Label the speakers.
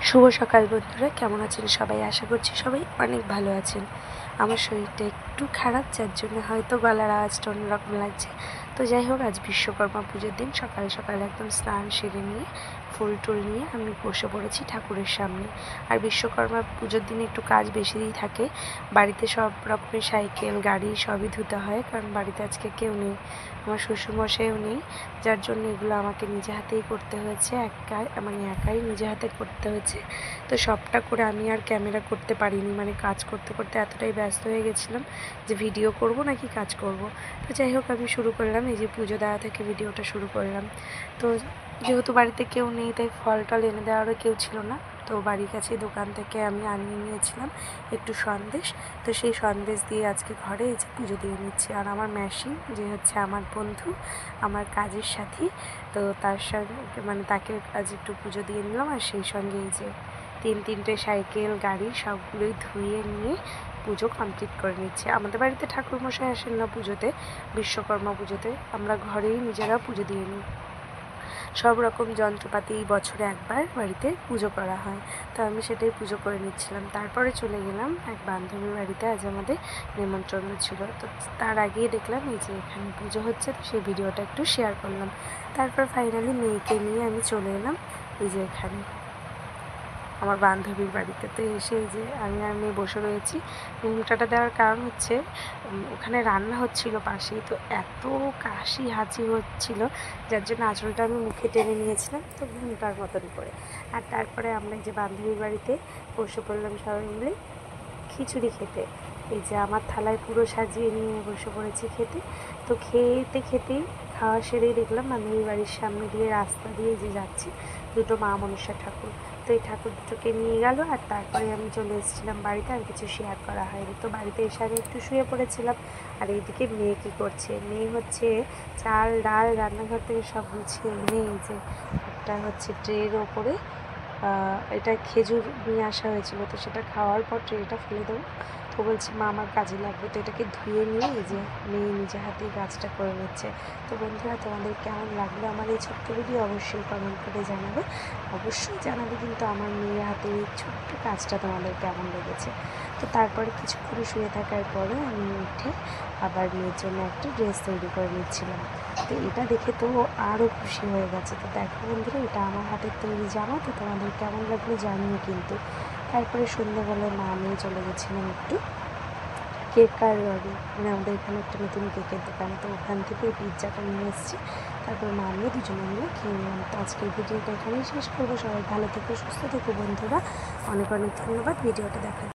Speaker 1: শুভ সকাল বন্ধুরা, কেমন আছেন সবাই? আশা করছি সবাই অনেক ভালো আছেন। আমার শরীরটা একটু খারাপ, যার জন্য হয়তো গলার আওয়াজটা অন্যরকম লাগছে। তো যাই হোক, আজ বিশ্বকর্মা পুজোর দিন সকাল সকাল একদম স্নান সেরে নিয়ে ফুল টুল নিয়ে আমি বসে পড়েছি ঠাকুরের সামনে। আর বিশ্বকর্মা পুজোর দিনে একটু কাজ বেশিই থাকে। বাড়িতে সব রকমের সাইকেল গাড়ি সবই ধুতে হয়, কারণ বাড়িতে আজকে কেউ নেই, আমার শ্বশুরমশাইও নেই, যার জন্য এগুলো আমাকে নিজে হাতেই করতে হয়েছে। একাই নিজে হাতে করতে হয়েছে। তো সবটা করে আমি আর ক্যামেরা করতে পারিনি, কাজ করতে করতে এতটাই ব্যস্ত হয়ে গেছিলাম যে ভিডিও করব নাকি কাজ করব। তো যাই হোক, আমি শুরু করলাম, এই যে পুজো দেওয়া থেকে ভিডিওটা শুরু করলাম। তো যেহেতু বাড়িতে কেউ নেই, তাই ফল টল এনে দেওয়ারও কেউ ছিল না। তো বাড়ির কাছে দোকান থেকে আমি আনিয়ে নিয়েছিলাম একটু সন্দেশ। তো সেই সন্দেশ দিয়ে আজকে ঘরে এই যে পুজো দিয়ে নিচ্ছি। আর আমার মেশিন, যে হচ্ছে আমার বন্ধু, আমার কাজের সাথী, তো তার সঙ্গে তাকে আজ একটু পুজো দিয়ে নিলাম। আর সেই সঙ্গে এই যে তিনটে সাইকেল গাড়ি সবগুলোই ধুয়ে নিয়ে পুজো কমপ্লিট করে নিচ্ছে। আমাদের বাড়িতে ঠাকুরমশাই আসেন না পুজোতে, বিশ্বকর্মা পুজোতে আমরা ঘরেই নিজেরা পুজো দিয়ে নিই। সব রকম যন্ত্রপাতি বছরে একবার বাড়িতে পুজো করা হয়, তো আমি সেটাই পুজো করে নিচ্ছিলাম। তারপরে চলে গেলাম এক বান্ধবীর বাড়িতে, আজ আমাদের নেমন্ত্রণ ছিল। তো তার আগেই দেখলাম এই যে এখানে পুজো হচ্ছে, তো সেই ভিডিওটা একটু শেয়ার করলাম। তারপর ফাইনালি মেয়েকে নিয়ে আমি চলে এলাম এই যে এখানে আমার বান্ধবীর বাড়িতে। তো এসে এই যে আমি আর মেয়ে বসে রয়েছি। ঘুমটাটা দেওয়ার কারণ হচ্ছে ওখানে রান্না হচ্ছিল পাশেই, তো এত কাশি হাঁচি হচ্ছিল, যার জন্য আঁচলটা আমি মুখে টেনে নিয়েছিলাম, তো ঘুমটার মতন করে। আর তারপরে আমরা এই যে বান্ধবীর বাড়িতে বসে পড়লাম সবাই মিলে খিচুড়ি খেতে। এই যে আমার থালায় পুরো সাজিয়ে নিয়ে বসে পড়েছি খেতে। তো খেতেই খাওয়া সেরেই দেখলাম বান্ধবীর বাড়ির সামনে দিয়ে রাস্তা দিয়ে যে যাচ্ছি দুটো মা মনসা ঠাকুর। তো এই ঠাকুর দুটোকে নিয়ে গেল, আর তারপরে আমি চলে এসেছিলাম বাড়িতে। আর কিছু শেয়ার করা হয়নি। তো বাড়িতে এসে আমি একটু শুয়ে পড়েছিলাম। আর এইদিকে মেয়ে কী করছে, মেয়ে হচ্ছে চাল ডাল রান্নাঘর থেকে সব গুছিয়ে এনে এই যে একটা হচ্ছে ট্রের ওপরে এটা খেজুর নিয়ে আসা হয়েছিল, তো সেটা খাওয়ার পর ট্রেটা ফেলে দেবো। তো বলছে মা আমার কাজে লাগবে, তো এটাকে ধুয়ে নিয়ে এই যে মেয়ে নিজে হাতেই কাজটা করে নিচ্ছে। তো বন্ধুরা, তোমাদের কেমন লাগলো আমার এই ছোট্ট ভিডিও অবশ্যই কমেন্ট করে জানাবে। অবশ্যই জানাবে কিন্তু আমার মেয়ের হাতে এই ছোট্ট কাজটা তোমাদের কেমন লেগেছে। তো তারপরে কিছুক্ষণ শুয়ে থাকার পরে আমি উঠে আবার মেয়ের জন্য একটা ড্রেস তৈরি করে নিচ্ছিলাম। তো এটা দেখে তো আরও খুশি হয়ে গেছে। তো দেখো বন্ধুরা, এটা আমার হাতের তৈরি জামা। তো তোমাদের কেমন লাগলো জানিও কিন্তু। তারপরে সন্ধ্যেবেলায় মা নিয়ে চলে গেছিলাম একটু কেক আর আমাদের এখানে একটা নতুন কেকের দোকান, তো ওখান থেকে এই পিৎজাটা নিয়ে এসেছি। তারপর মা নিয়ে দুজনে মিলে খেয়ে নিলাম। তো আজকের ভিডিওটা এখানেই শেষ করবো। সবাই ভালো থেকো, সুস্থ থেকো বন্ধুরা। অনেক অনেক ধন্যবাদ ভিডিওটা দেখার।